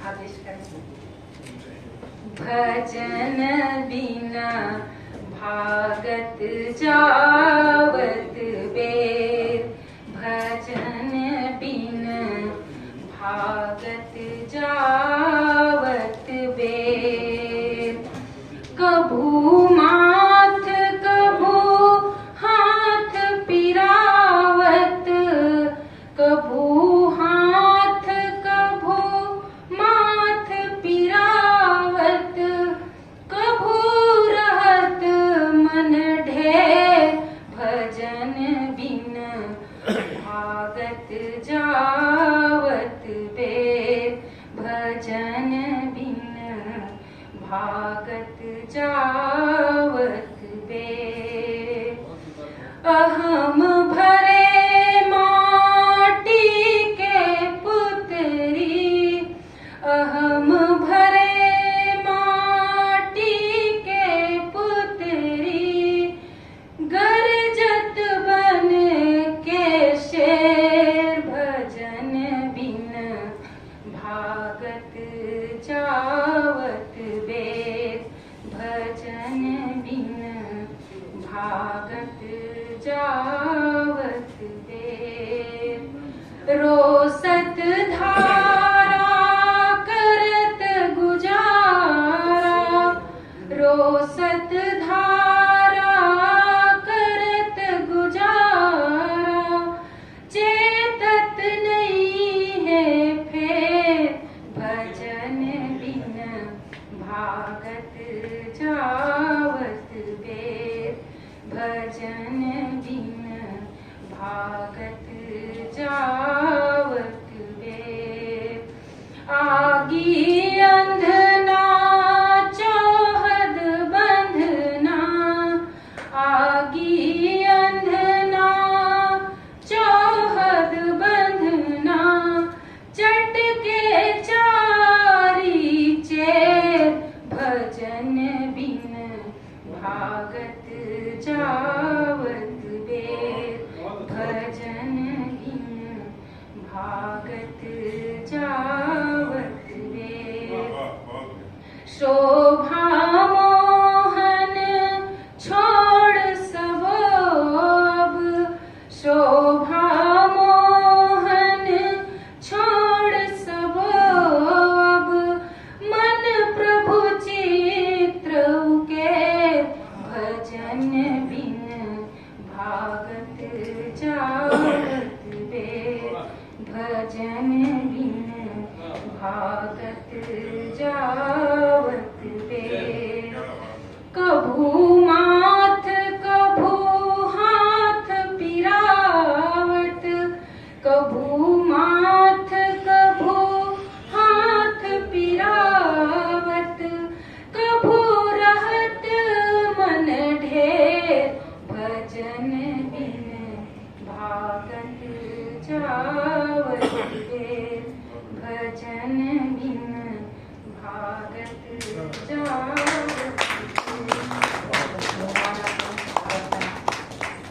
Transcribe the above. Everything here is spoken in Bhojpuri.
आदेश करें। भजन बिना भागत जावत बेर, भजन बिना भागत जावत बेर। कभू माथ कभू हाथ पिरावत, कभू हाथ कभू माथ पिरावत, कभू रहत मन ढेर, भजन बिन भागत जावत बेर, भजन बिन भागत जावत बेर। अहम भरे माटी के पुतरी, अहम भरे माटी के पुतरी, गरजत बन के शेर, भजन बिन भागत जावत बेर, भजन बिन भागत जावत बेर। रोसत धारा करत गुजारा, रोसत धारा करत गुजारा, चेतत नहीं है फेर, भजन बिन भागत जावत बेर, भजन बिन भागत जावत बेर। आगी अंधना चौहद बंधना, आगी अंधना चौहद बंधना, चटके चारी चेर, भजन बिन भागत जावत बेर, भजन बिन भागत जावत बेर। शोभा मोहन छोड़ सबोब, शोभा मोहन छोड़ सबोब, मन प्रभु चित्र के, भजन बिन भागत जावत बेर, भजन बिन भागत जावत